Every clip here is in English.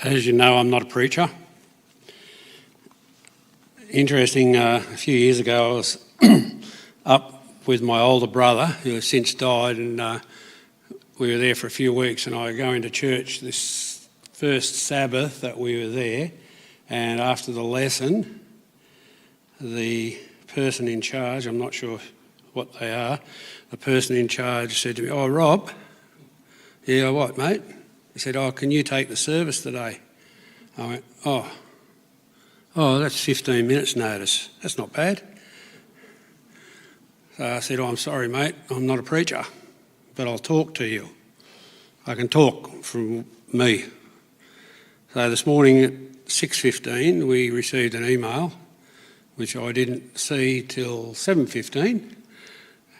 As you know, I'm not a preacher. Interesting, a few years ago I was up with my older brother, who has since died, and we were there for a few weeks, and I go into church this first Sabbath that we were there, and after the lesson, the person in charge, I'm not sure what they are, the person in charge said to me, "Oh, Rob." "Yeah, what, mate?" He said, "Oh, can you take the service today?" I went, Oh, that's 15 minutes notice. That's not bad." So I said, "Oh, I'm sorry, mate. I'm not a preacher, but I'll talk to you. I can talk from me." So this morning at 6:15, we received an email, which I didn't see till 7:15,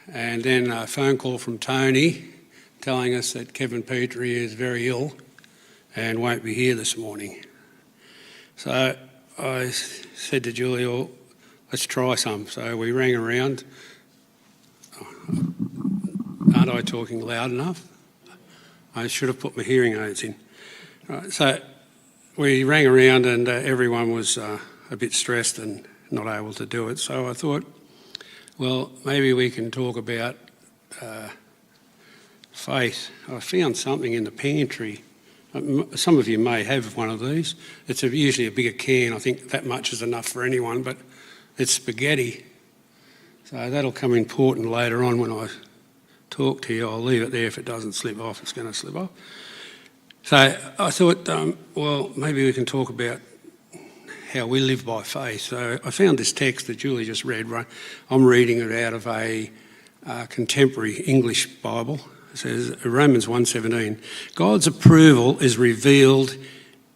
and then a phone call from Tony telling us that Kevin Petrie is very ill and won't be here this morning. So I said to Julie, "Oh, let's try some." So we rang around. Aren't I talking loud enough? I should have put my hearing aids in. Right, so we rang around and everyone was a bit stressed and not able to do it. So I thought, well, maybe we can talk about faith. I found something in the pantry. Some of you may have one of these. It's usually a bigger can. I think that much is enough for anyone, but it's spaghetti. So that'll come important later on when I talk to you. I'll leave it there. If it doesn't slip off, it's going to slip off. So I thought, well, maybe we can talk about how we live by faith. So I found this text that Julie just read. Right? I'm reading it out of a contemporary English Bible. It says, Romans 1:17, God's approval is revealed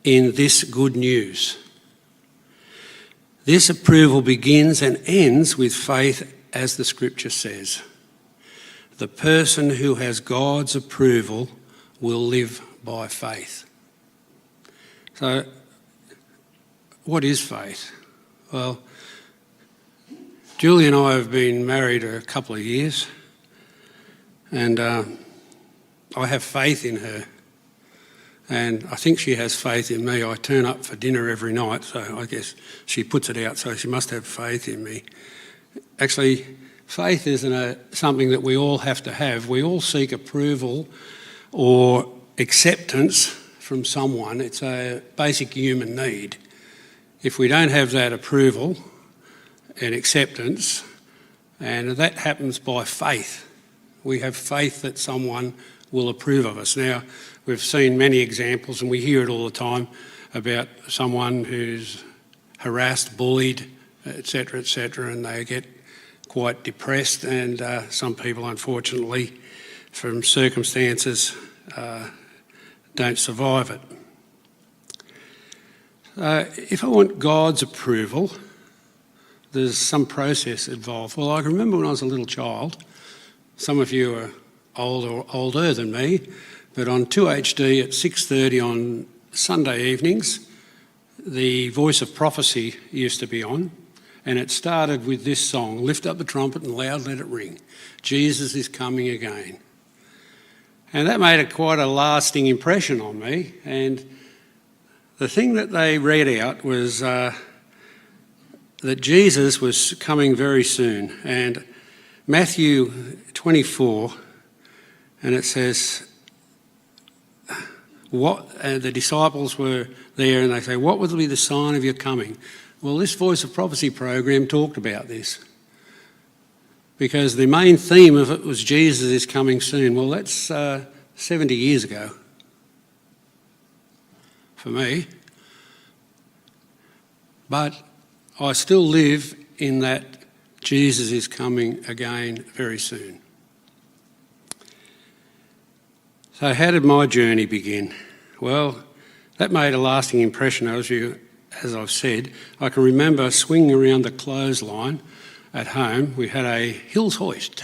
in this good news. This approval begins and ends with faith, as the scripture says. The person who has God's approval will live by faith. So, what is faith? Well, Julie and I have been married a couple of years, and I have faith in her, and I think she has faith in me. I turn up for dinner every night, so I guess she puts it out, so she must have faith in me. Actually, faith isn't something that we all have to have. We all seek approval or acceptance from someone. It's a basic human need. If we don't have that approval and acceptance, and that happens by faith. We have faith that someone will approve of us. Now, we've seen many examples, and we hear it all the time, about someone who's harassed, bullied, etc., and they get quite depressed, and some people, unfortunately, from circumstances, don't survive it. If I want God's approval, there's some process involved. Well, I can remember when I was a little child. Some of you are older than me, but on 2HD at 6:30 on Sunday evenings, the Voice of Prophecy used to be on, and it started with this song, "Lift up the trumpet and loud let it ring, Jesus is coming again." And that made quite a lasting impression on me, and the thing that they read out was that Jesus was coming very soon. And Matthew 24, and it says, the disciples were there and they say, "What will be the sign of your coming?" Well, this Voice of Prophecy program talked about this, because the main theme of it was Jesus is coming soon. Well, that's 70 years ago for me, but I still live in that Jesus is coming again very soon. So how did my journey begin? Well, that made a lasting impression, as I've said. I can remember swinging around the clothesline at home. We had a Hills hoist,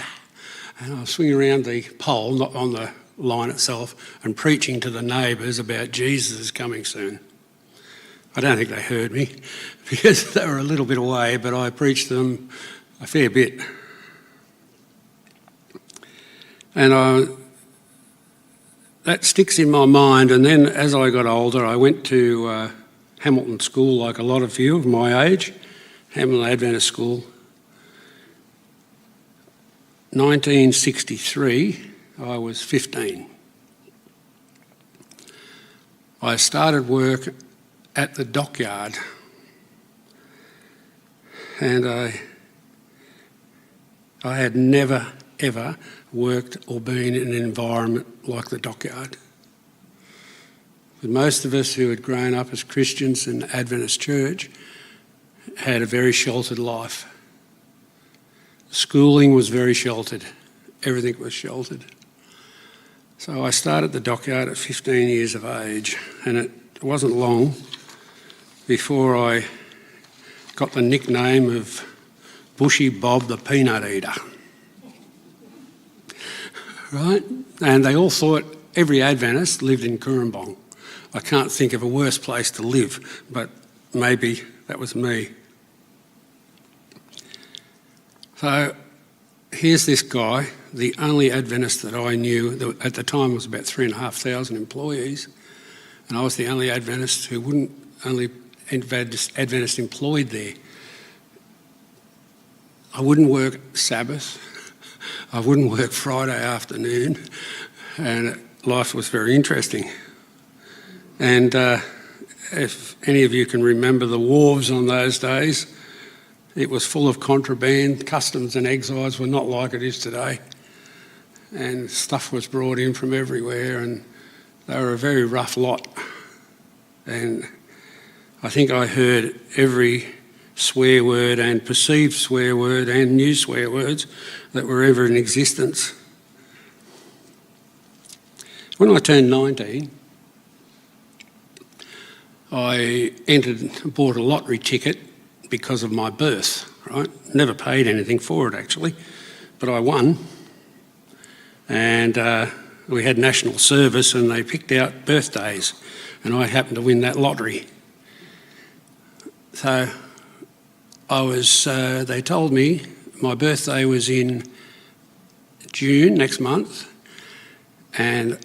and I was swinging around the pole, not on the line itself, and preaching to the neighbours about Jesus is coming soon. I don't think they heard me because they were a little bit away, but I preached to them a fair bit. And that sticks in my mind. And then as I got older, I went to Hamilton School, like a lot of you of my age, Hamilton Adventist School. 1963, I was 15. I started work at the dockyard, and I had never, ever worked or been in an environment like the dockyard. But most of us who had grown up as Christians in Adventist Church had a very sheltered life. Schooling was very sheltered. Everything was sheltered. So I started the dockyard at 15 years of age, and it wasn't long before I got the nickname of Bushy Bob the Peanut Eater. Right? And they all thought every Adventist lived in Cooranbong. I can't think of a worse place to live, but maybe that was me. So here's this guy, the only Adventist that I knew, that at the time was about 3,500 employees, and I was the only Adventist who wouldn't, only Adventist employed there. I wouldn't work Sabbath, I wouldn't work Friday afternoon, and life was very interesting. And if any of you can remember the wharves on those days, it was full of contraband. Customs and excise were not like it is today. And stuff was brought in from everywhere, and they were a very rough lot. And I think I heard every swear word and perceived swear word and new swear words that were ever in existence. When I turned 19, I bought a lottery ticket because of my birth, right? Never paid anything for it, actually, but I won. And we had national service, and they picked out birthdays, and I happened to win that lottery. So they told me my birthday was in June next month, and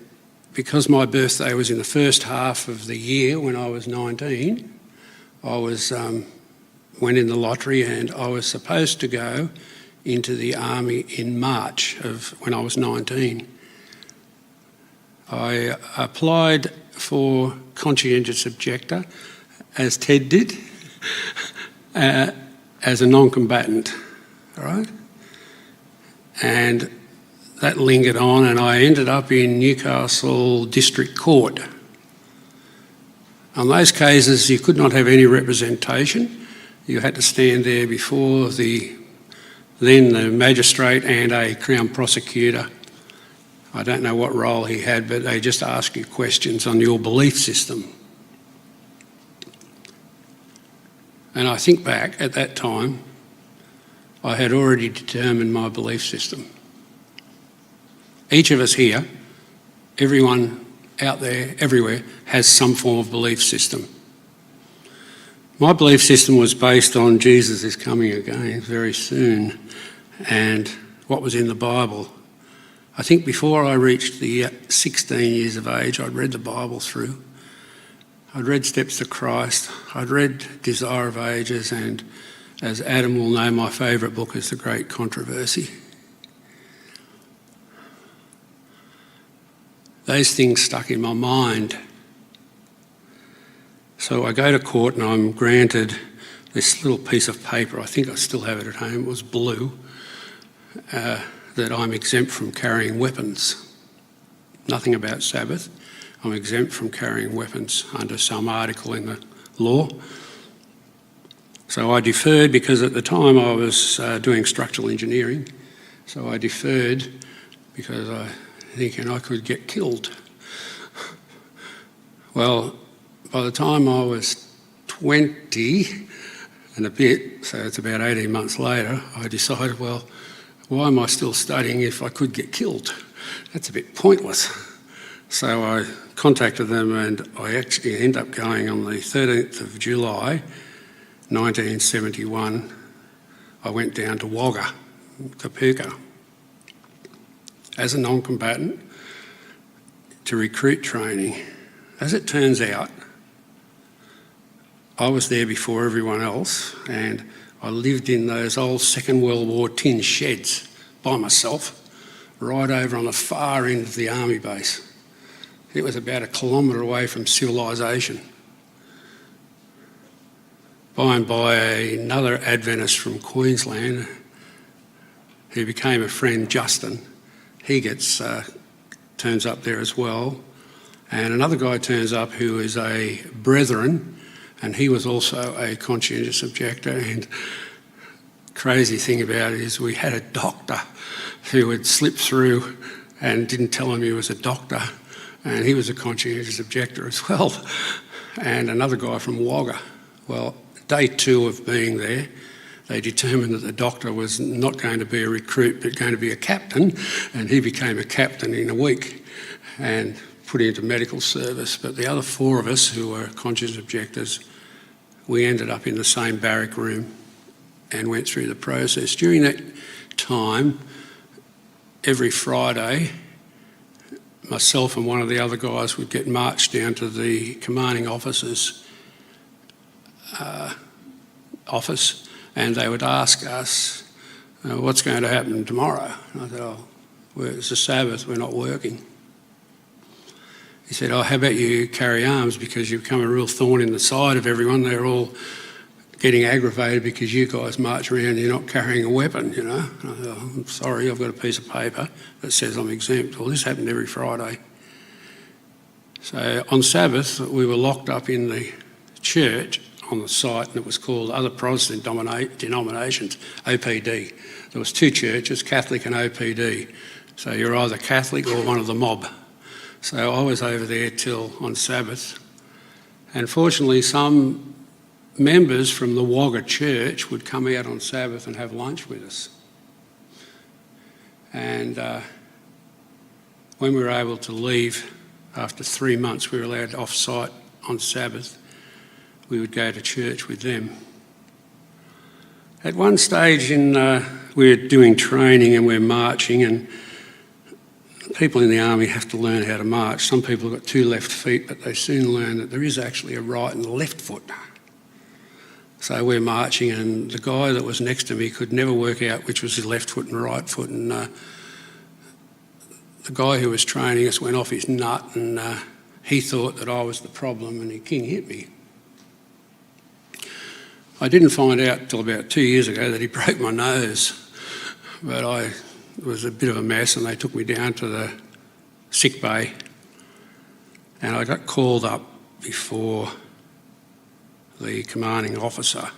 because my birthday was in the first half of the year when I was 19, I went in the lottery, and I was supposed to go into the army in March of when I was 19. I applied for conscientious objector, as Ted did, as a non-combatant, all right? And that lingered on, and I ended up in Newcastle District Court. On those cases, you could not have any representation. You had to stand there before then the magistrate and a Crown prosecutor. I don't know what role he had, but they just ask you questions on your belief system. And I think back at that time, I had already determined my belief system. Each of us here, everyone out there, everywhere, has some form of belief system. My belief system was based on Jesus is coming again very soon and what was in the Bible. I think before I reached the 16 years of age, I'd read the Bible through. I'd read Steps to Christ. I'd read Desire of Ages, and as Adam will know, my favourite book is The Great Controversy. Those things stuck in my mind. So I go to court and I'm granted this little piece of paper, I think I still have it at home, it was blue, that I'm exempt from carrying weapons. Nothing about Sabbath. I'm exempt from carrying weapons under some article in the law. So I deferred because at the time I was doing structural engineering. So I deferred because I thinking I could get killed. Well, by the time I was 20 and a bit, so it's about 18 months later, I decided, well, why am I still studying if I could get killed? That's a bit pointless. So I contacted them, and I actually ended up going on the 13th of July, 1971. I went down to Wagga, Kapooka, as a non-combatant to recruit training. As it turns out, I was there before everyone else, and I lived in those old Second World War tin sheds by myself, right over on the far end of the army base. It was about 1 kilometre away from civilisation. By and by, another Adventist from Queensland, who became a friend, Justin, he turns up there as well. And another guy turns up who is a brethren, and he was also a conscientious objector. And crazy thing about it is we had a doctor who had slipped through and didn't tell him he was a doctor, and he was a conscientious objector as well. And another guy from Wagga. Well, day 2 of being there, they determined that the doctor was not going to be a recruit but going to be a captain, and he became a captain in a week and put into medical service. But the other 4 of us who were conscientious objectors, we ended up in the same barrack room and went through the process. During that time, every Friday, myself and one of the other guys would get marched down to the commanding officer's office, and they would ask us, what's going to happen tomorrow? And I said, it's the Sabbath, we're not working. He said, how about you carry arms, because you've become a real thorn in the side of everyone. They're all getting aggravated because you guys march around and you're not carrying a weapon, And I thought, I'm sorry, I've got a piece of paper that says I'm exempt. Well, this happened every Friday. So on Sabbath, we were locked up in the church on the site, and it was called Other Protestant Denominations, OPD. There was 2 churches, Catholic and OPD. So you're either Catholic or one of the mob. So I was over there till on Sabbath. And fortunately, some members from the Wagga church would come out on Sabbath and have lunch with us. And when we were able to leave, after 3 months, we were allowed off-site on Sabbath. We would go to church with them. At one stage we're doing training and we're marching, and people in the army have to learn how to march. Some people have got 2 left feet, but they soon learn that there is actually a right and a left foot. So we're marching, and the guy that was next to me could never work out which was his left foot and right foot, and the guy who was training us went off his nut, and he thought that I was the problem, and he king hit me. I didn't find out until about 2 years ago that he broke my nose, but it was a bit of a mess, and they took me down to the sick bay, and I got called up before the commanding officer,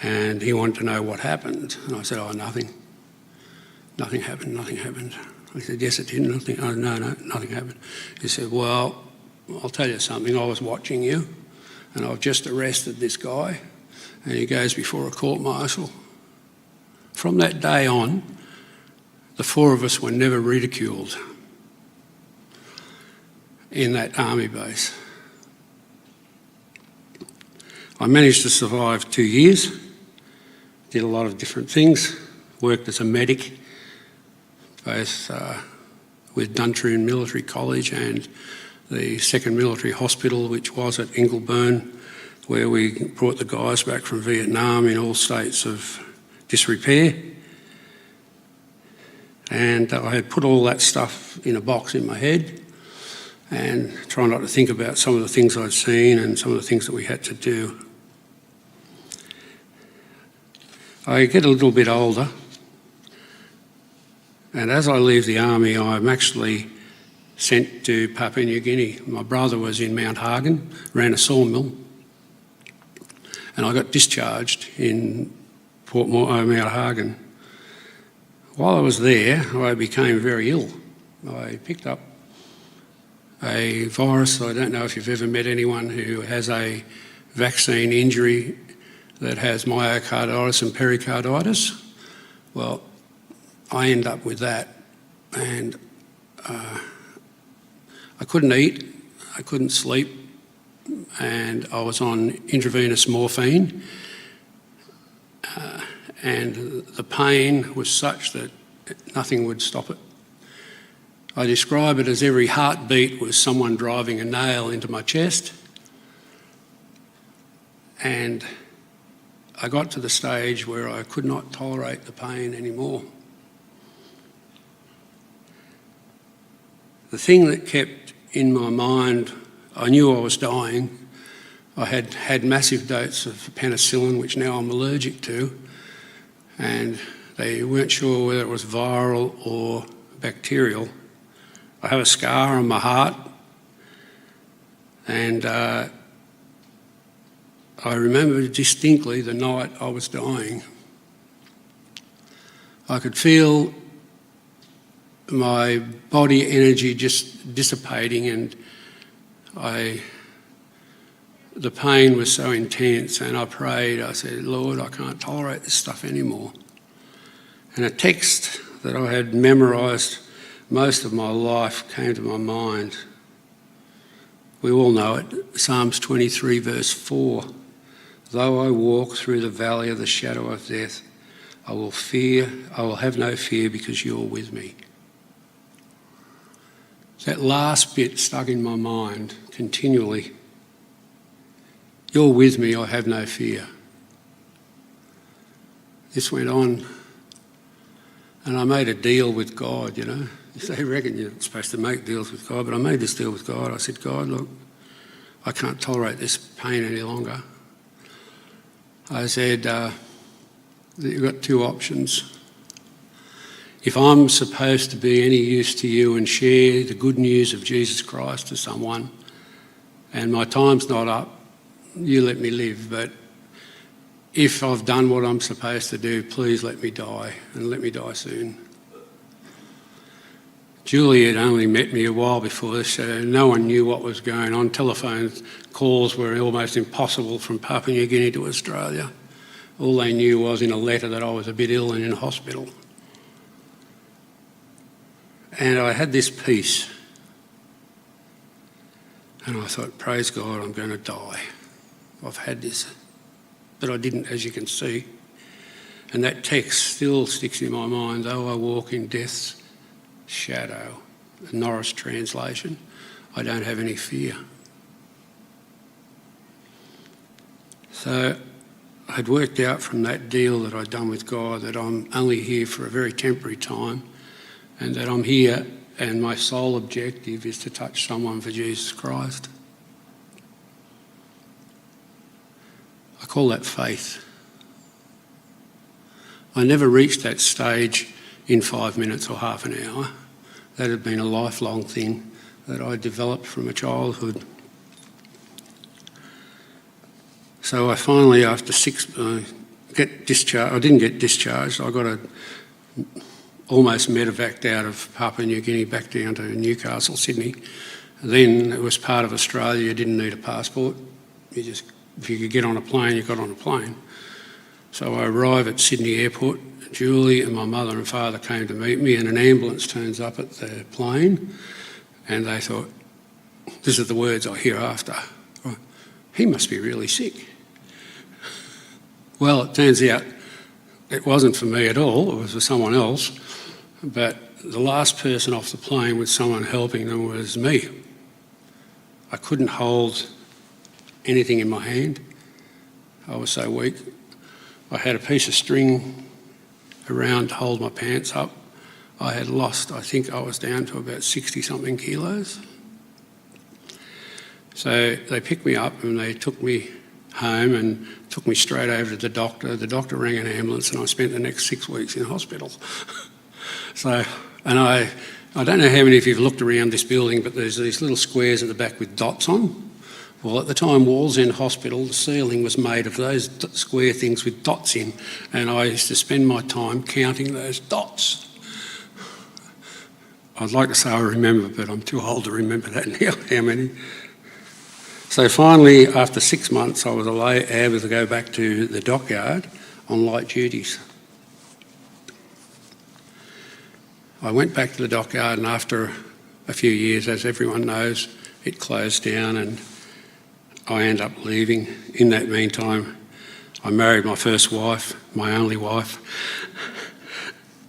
and he wanted to know what happened. And I said, nothing. Nothing happened. He said, yes, it did, nothing. Oh, no, nothing happened. He said, well, I'll tell you something. I was watching you, and I've just arrested this guy, and he goes before a court-martial. From that day on, the 4 of us were never ridiculed in that army base. I managed to survive 2 years, did a lot of different things, worked as a medic, both with Duntroon Military College and the 2nd Military Hospital, which was at Ingleburn, where we brought the guys back from Vietnam in all states of disrepair. And I had put all that stuff in a box in my head and try not to think about some of the things I'd seen and some of the things that we had to do. I get a little bit older, and as I leave the army, I'm actually sent to Papua New Guinea. My brother was in Mount Hagen, ran a sawmill, and I got discharged in Mount Hagen. While I was there, I became very ill. I picked up a virus. I don't know if you've ever met anyone who has a vaccine injury that has myocarditis and pericarditis. Well, I end up with that, and I couldn't eat, I couldn't sleep, and I was on intravenous morphine, and the pain was such that nothing would stop it. I describe it as every heartbeat was someone driving a nail into my chest. And I got to the stage where I could not tolerate the pain anymore. The thing that kept in my mind, I knew I was dying. I had had massive doses of penicillin, which now I'm allergic to, and they weren't sure whether it was viral or bacterial. I have a scar on my heart, and I remember distinctly the night I was dying. I could feel my body energy just dissipating, and the pain was so intense, and I prayed. I said, Lord, I can't tolerate this stuff anymore. And a text that I had memorised most of my life came to my mind. We all know it, Psalms 23 verse 4. Though I walk through the valley of the shadow of death, I will have no fear because you're with me. That last bit stuck in my mind continually. You're with me, I have no fear. This went on, and I made a deal with God, you know. They reckon you're supposed to make deals with God, but I made this deal with God. I said, God, look, I can't tolerate this pain any longer. I said, you've got two options. If I'm supposed to be any use to you and share the good news of Jesus Christ to someone, and my time's not up, you let me live. But if I've done what I'm supposed to do, please let me die, and let me die soon. Julie had only met me a while before this, so no one knew what was going on. Telephone calls were almost impossible from Papua New Guinea to Australia. All they knew was in a letter that I was a bit ill and in hospital. And I had this peace. And I thought, praise God, I'm going to die. I've had this. But I didn't, as you can see. And that text still sticks in my mind, though I walk in death's shadow, the Norris translation, I don't have any fear. So I'd worked out from that deal that I'd done with God that I'm only here for a very temporary time, and that I'm here and my sole objective is to touch someone for Jesus Christ. I call that faith. I never reached that stage in 5 minutes or half an hour. That had been a lifelong thing that I developed from a childhood. So I finally, after get discharged. I didn't get discharged. I got almost medevaced out of Papua New Guinea back down to Newcastle, Sydney. Then it was part of Australia. You didn't need a passport. If you could get on a plane, you got on a plane. So I arrive at Sydney Airport. Julie and my mother and father came to meet me, and an ambulance turns up at the plane, and they thought, this is the words I hear after, he must be really sick. Well, it turns out it wasn't for me at all, it was for someone else, but the last person off the plane with someone helping them was me. I couldn't hold anything in my hand. I was so weak. I had a piece of string around to hold my pants up. I had lost, I think I was down to about 60-something kilos. So they picked me up and they took me home and took me straight over to the doctor. The doctor rang an ambulance and I spent the next 6 weeks in hospital. And I don't know how many of you have looked around this building, but there's these little squares at the back with dots on. Well, at the time, Wallsend Hospital, the ceiling was made of those square things with dots in, and I used to spend my time counting those dots. I'd like to say I remember, but I'm too old to remember that now, how many. So finally, after 6 months, I was able to go back to the dockyard on light duties. I went back to the dockyard, and after a few years, as everyone knows, it closed down and I ended up leaving. In that meantime, I married my first wife, my only wife,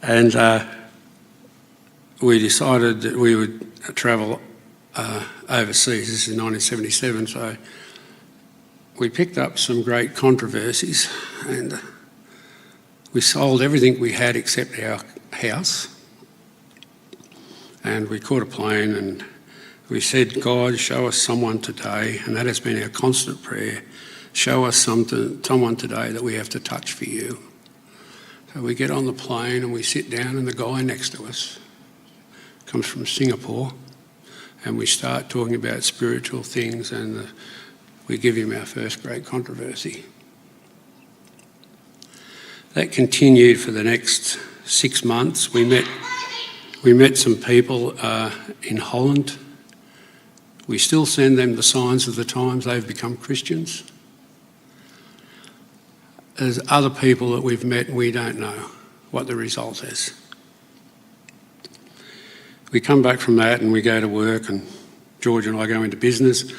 and we decided that we would travel overseas. This is 1977, so we picked up some great controversies, and we sold everything we had except our house, and we caught a plane and we said, God, show us someone today, and that has been our constant prayer. Show us someone today that we have to touch for you. So we get on the plane and we sit down, and the guy next to us comes from Singapore, and we start talking about spiritual things, and we give him our first great controversy. That continued for the next 6 months. We met some people in Holland. We still send them the signs of the times. They've become Christians. There's other people that we've met and we don't know what the result is. We come back from that and we go to work, and George and I go into business,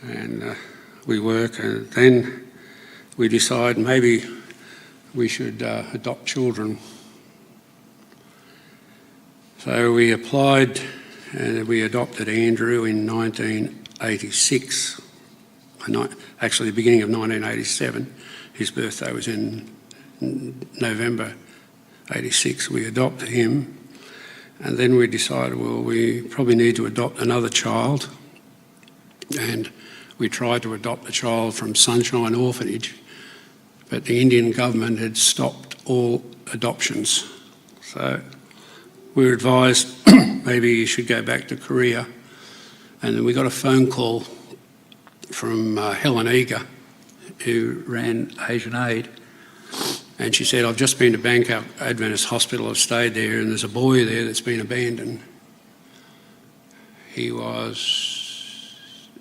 and we work, and then we decide maybe we should adopt children. So we applied and we adopted Andrew in 1986, actually the beginning of 1987. His birthday was in November 86. We adopted him, and then we decided, well, we probably need to adopt another child, and we tried to adopt a child from Sunshine Orphanage, but the Indian government had stopped all adoptions. So we were advised maybe you should go back to Korea. And then we got a phone call from Helen Eager, who ran Asian Aid. And she said, I've just been to Bangkok Adventist Hospital, I've stayed there, and there's a boy there that's been abandoned. He was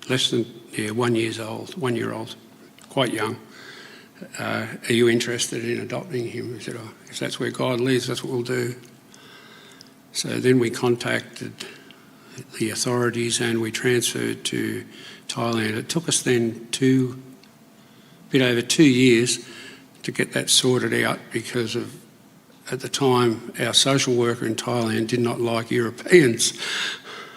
less than 1 year old, quite young. Are you interested in adopting him? We said, oh, if that's where God leads, that's what we'll do. So then we contacted the authorities and we transferred to Thailand. It took us then a bit over 2 years to get that sorted out, because of, at the time, our social worker in Thailand did not like Europeans.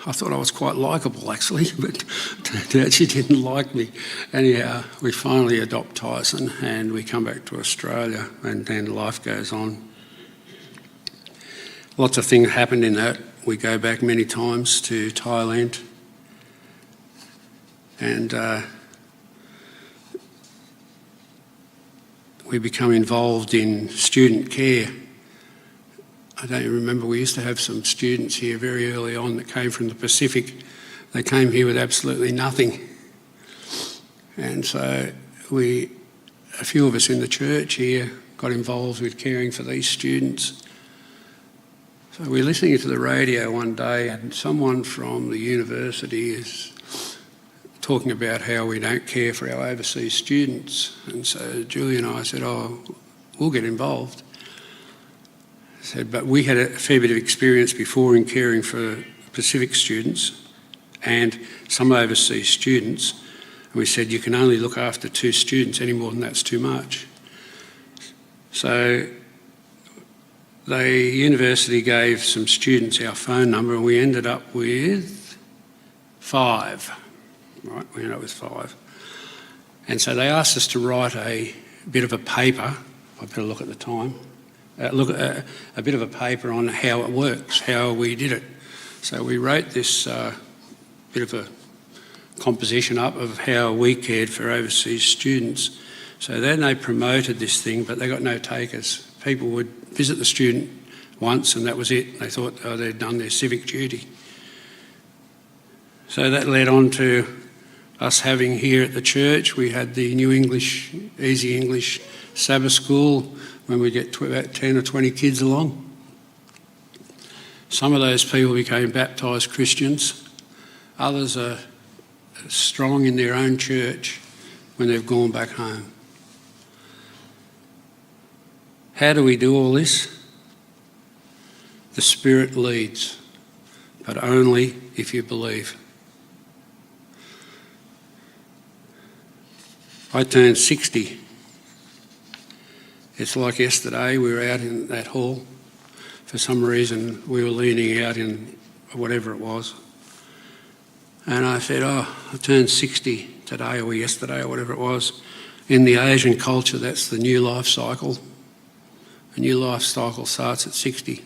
I thought I was quite likeable, actually, but turned out she didn't like me. Anyhow, we finally adopt Tyson and we come back to Australia, and then life goes on. Lots of things happened in that. We go back many times to Thailand, and we become involved in student care. I don't even remember, we used to have some students here very early on that came from the Pacific. They came here with absolutely nothing. And so a few of us in the church here got involved with caring for these students. So we're listening to the radio one day, and someone from the university is talking about how we don't care for our overseas students. And so Julie and I said, oh, we'll get involved. I said, but we had a fair bit of experience before in caring for Pacific students and some overseas students. And we said, you can only look after 2 students, any more than that's too much. So the university gave some students our phone number, and we ended up with 5. Right, we ended up with 5. And so they asked us to write a bit of a paper. I better look at the time. A bit of a paper on how it works, how we did it. So we wrote this bit of a composition up of how we cared for overseas students. So then they promoted this thing, but they got no takers. People would visit the student once and that was it. They thought, oh, they'd done their civic duty. So that led on to us having here at the church, we had the New English, Easy English Sabbath School when we get about 10 or 20 kids along. Some of those people became baptised Christians. Others are strong in their own church when they've gone back home. How do we do all this? The Spirit leads, but only if you believe. I turned 60. It's like yesterday, we were out in that hall. For some reason, we were leaning out in whatever it was. And I said, I turned 60 today or yesterday or whatever it was. In the Asian culture, that's the new life cycle. A new life cycle starts at 60.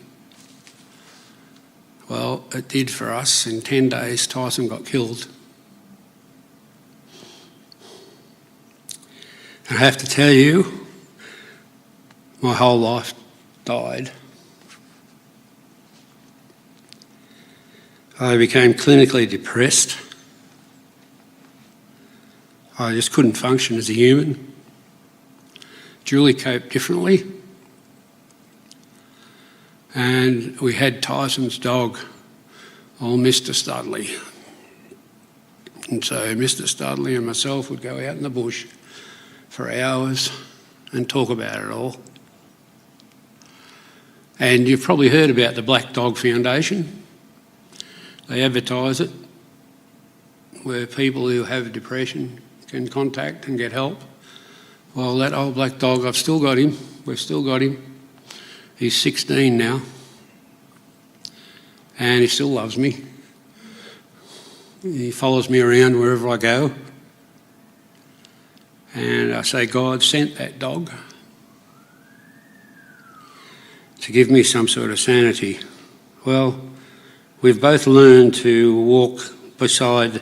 Well, it did for us. In 10 days, Tyson got killed. I have to tell you, my whole life died. I became clinically depressed. I just couldn't function as a human. Julie coped differently. And we had Tyson's dog, old Mr. Studley. And so Mr. Studley and myself would go out in the bush for hours and talk about it all. And you've probably heard about the Black Dog Foundation. They advertise it, where people who have depression can contact and get help. Well, that old black dog, I've still got him. We've still got him. He's 16 now. And he still loves me. He follows me around wherever I go. And I say, God sent that dog to give me some sort of sanity. Well, we've both learned to walk beside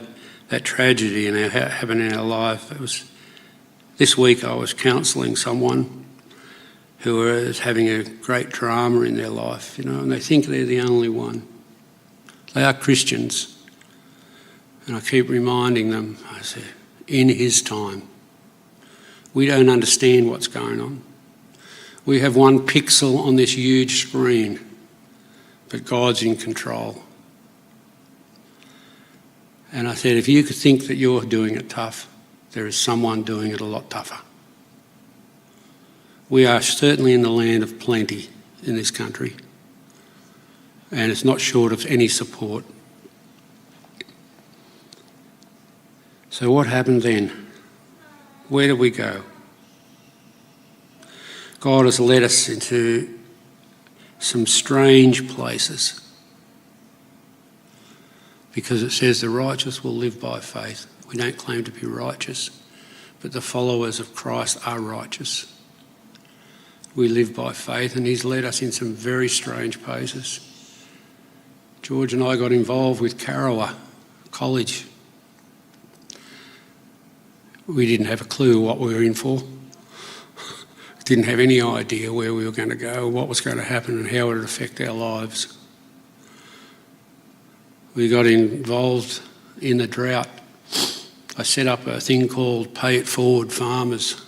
that tragedy and how it happened in our life. This week I was counselling someone who is having a great drama in their life, and they think they're the only one. They are Christians. And I keep reminding them, I say, in his time. We don't understand what's going on. We have one pixel on this huge screen, but God's in control. And I said, if you could think that you're doing it tough, there is someone doing it a lot tougher. We are certainly in the land of plenty in this country, and it's not short of any support. So what happened then? Where did we go? God has led us into some strange places, because it says the righteous will live by faith. We don't claim to be righteous, but the followers of Christ are righteous. We live by faith, and he's led us in some very strange places. George and I got involved with Carawa College. We didn't have a clue what we were in for. Didn't have any idea where we were going to go, what was going to happen and how it would affect our lives. We got involved in the drought. I set up a thing called Pay It Forward Farmers.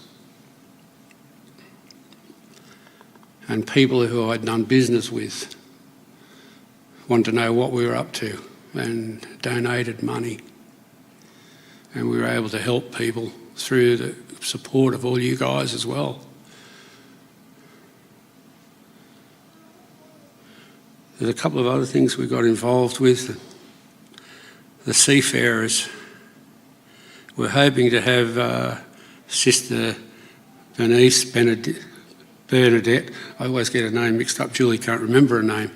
And people who I'd done business with wanted to know what we were up to and donated money. And we were able to help people through the support of all you guys as well. There's a couple of other things we got involved with. The seafarers. We're hoping to have Sister Bernadette, I always get her name mixed up, Julie can't remember her name,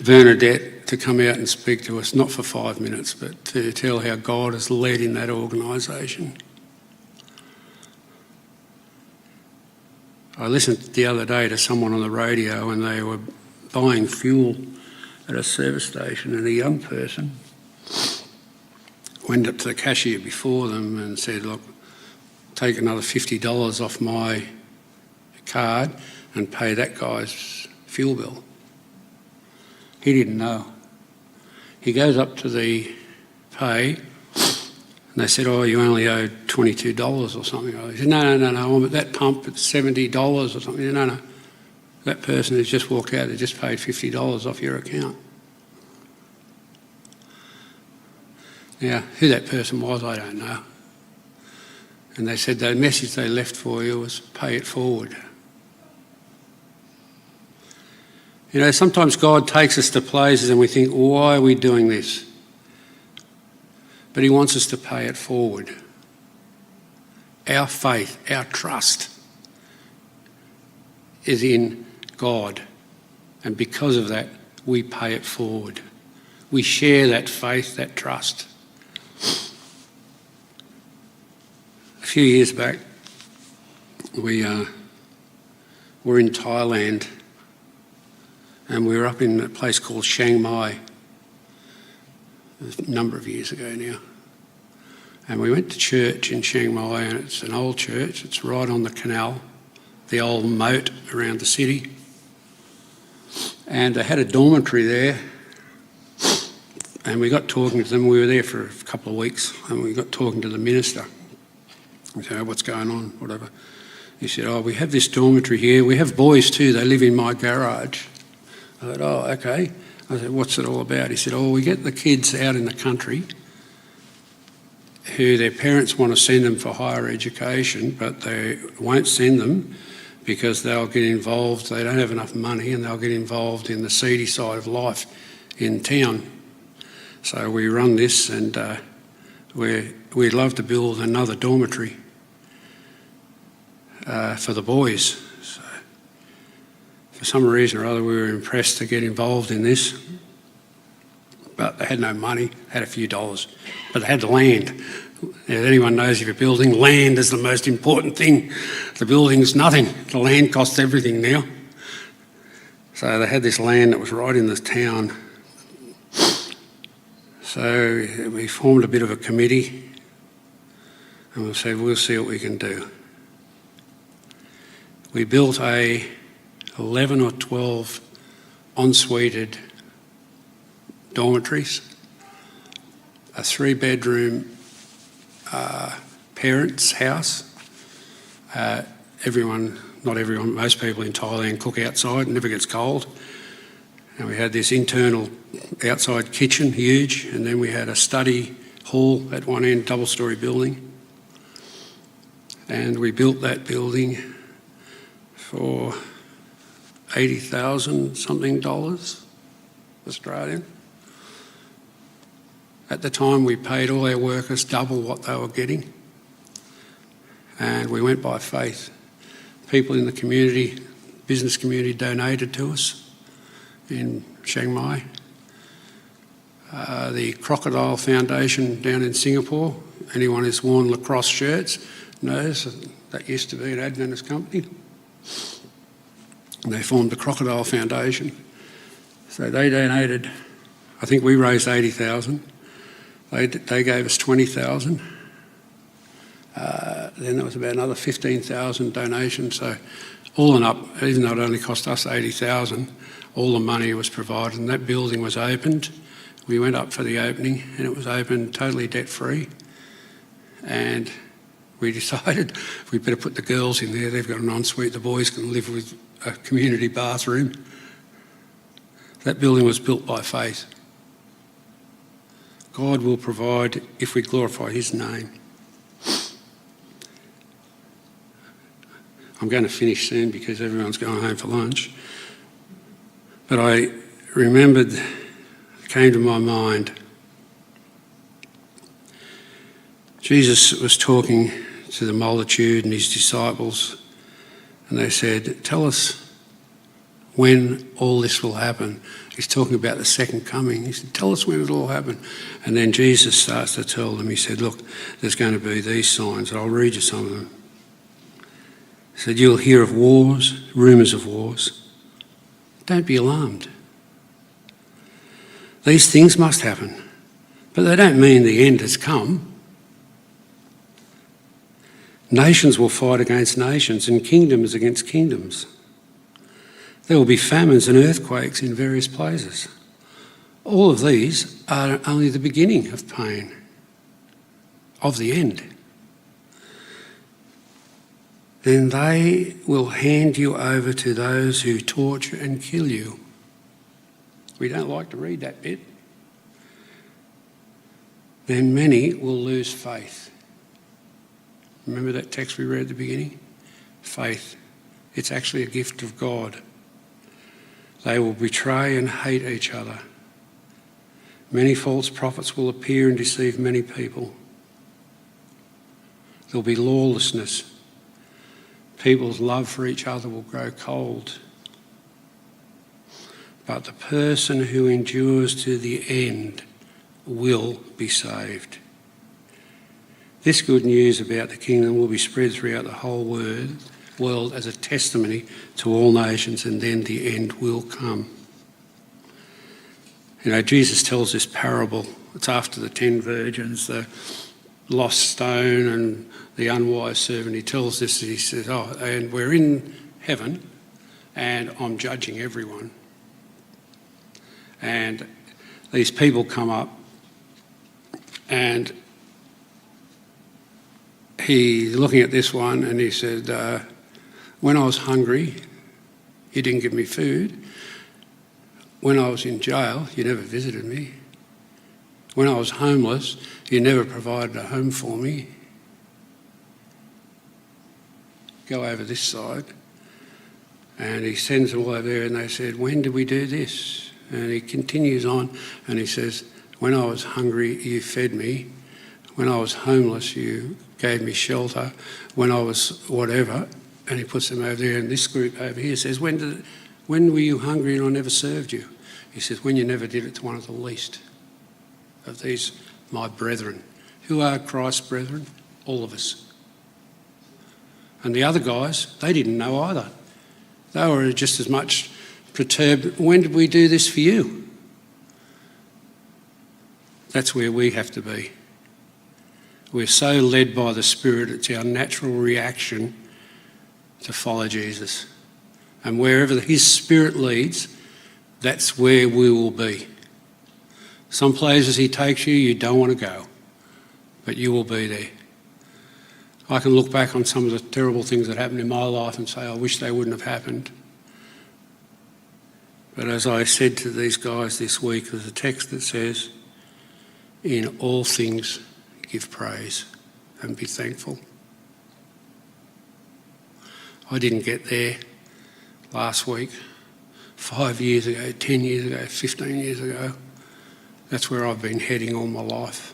Bernadette, to come out and speak to us, not for 5 minutes, but to tell how God has led in that organisation. I listened the other day to someone on the radio and they were buying fuel at a service station, and a young person went up to the cashier before them and said, look, take another $50 off my card and pay that guy's fuel bill. He didn't know. He goes up to the pay and they said, oh, you only owe $22 or something. He said, no, I'm at that pump, it's $70 or something. No. That person has just walked out, they just paid $50 off your account. Now, who that person was, I don't know. And they said the message they left for you was pay it forward. Sometimes God takes us to places and we think, why are we doing this? But he wants us to pay it forward. Our faith, our trust is in God And because of that, we pay it forward. We share that faith, that trust. A few years back, we were in Thailand, and we were up in a place called Chiang Mai a number of years ago now. And we went to church in Chiang Mai, and it's an old church. It's right on the canal, the old moat around the city. And they had a dormitory there, and we got talking to them. We were there for a couple of weeks, and we got talking to the minister. We said, "Oh, what's going on?" Whatever. He said, "Oh, we have this dormitory here. We have boys too. They live in my garage." I said, "Oh, okay." I said, "What's it all about?" He said, "Oh, we get the kids out in the country who their parents want to send them for higher education, but they won't send them because they'll get involved, they don't have enough money, and they'll get involved in the seedy side of life in town. So we run this, and we'd love to build another dormitory for the boys." So for some reason or other, we were impressed to get involved in this. But they had no money, had a few dollars, but they had the land. As anyone knows, if you're building, land is the most important thing. The building's nothing. The land costs everything now. So they had this land that was right in the town. So we formed a bit of a committee, and we said, we'll see what we can do. We built 11 or 12 ensuited dormitories, a 3-bedroom parents' house. Not everyone, most people in Thailand cook outside, it never gets cold. And we had this internal outside kitchen, huge, and then we had a study hall at one end, double-storey building. And we built that building for $80,000 something Australian. At the time, we paid all our workers double what they were getting, and we went by faith. People in the community, business community, donated to us in Chiang Mai. The Crocodile Foundation down in Singapore, anyone who's worn lacrosse shirts knows that used to be an Adventist company. And they formed the Crocodile Foundation. So they donated, I think we raised $80,000. They gave us $20,000. Then there was about another $15,000 donations. So all in up, even though it only cost us $80,000, all the money was provided, and that building was opened. We went up for the opening, and it was opened totally debt-free. And we decided we better put the girls in there. They've got an ensuite. The boys can live with a community bathroom. That building was built by faith. God will provide if we glorify His name. I'm going to finish soon because everyone's going home for lunch. But I remembered, it came to my mind, Jesus was talking to the multitude and His disciples, and they said, "Tell us when all this will happen." He's talking about the second coming. He said, "Tell us when it'll all happen." And then Jesus starts to tell them, He said, "Look, there's going to be these signs." I'll read you some of them. He said, "You'll hear of wars, rumours of wars. Don't be alarmed. These things must happen, but they don't mean the end has come. Nations will fight against nations and kingdoms against kingdoms. There will be famines and earthquakes in various places. All of these are only the beginning of pain, of the end. Then they will hand you over to those who torture and kill you." We don't like to read that bit. "Then many will lose faith." Remember that text we read at the beginning? Faith. It's actually a gift of God. "They will betray and hate each other. Many false prophets will appear and deceive many people. There'll be lawlessness. People's love for each other will grow cold. but the person who endures to the end will be saved. This good news about the kingdom will be spread throughout the whole world as a testimony to all nations, and then the end will come. You know, Jesus tells this parable. It's after the 10 virgins, the lost stone and the unwise servant. He tells this, he says, and we're in heaven and I'm judging everyone. And these people come up and he's looking at this one and he said, when I was hungry, you didn't give me food. When I was in jail, you never visited me. When I was homeless, you never provided a home for me. Go over this side. And he sends them all over there and they said, when did we do this? And he continues on and he says, when I was hungry, you fed me. When I was homeless, you gave me shelter. When I was whatever. And he puts them over there. And this group over here says, when were you hungry and I never served you? He says, when you never did it to one of the least of these, my brethren. Who are Christ's brethren? All of us. And the other guys, they didn't know either. They were just as much perturbed. When did we do this for you? That's where we have to be. We're so led by the Spirit, it's our natural reaction to follow Jesus. And wherever His Spirit leads, that's where we will be. Some places He takes you, you don't want to go, but you will be there. I can look back on some of the terrible things that happened in my life and say, I wish they wouldn't have happened. But as I said to these guys this week, there's a text that says, in all things give praise and be thankful. I didn't get there last week, 5 years ago, 10 years ago, 15 years ago. That's where I've been heading all my life.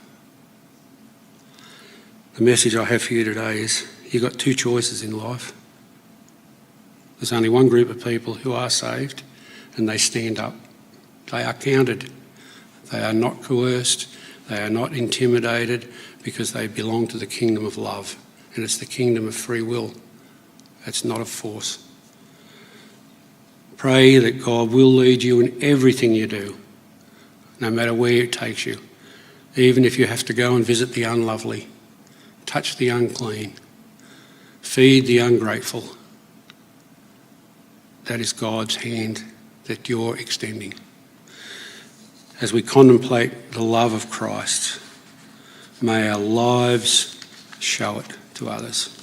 The message I have for you today is you've got two choices in life. There's only one group of people who are saved and they stand up. They are counted. They are not coerced. They are not intimidated because they belong to the kingdom of love. And it's the kingdom of free will. It's not of force. Pray that God will lead you in everything you do, no matter where it takes you. Even if you have to go and visit the unlovely, touch the unclean, feed the ungrateful. That is God's hand that you're extending. As we contemplate the love of Christ, may our lives show it to others.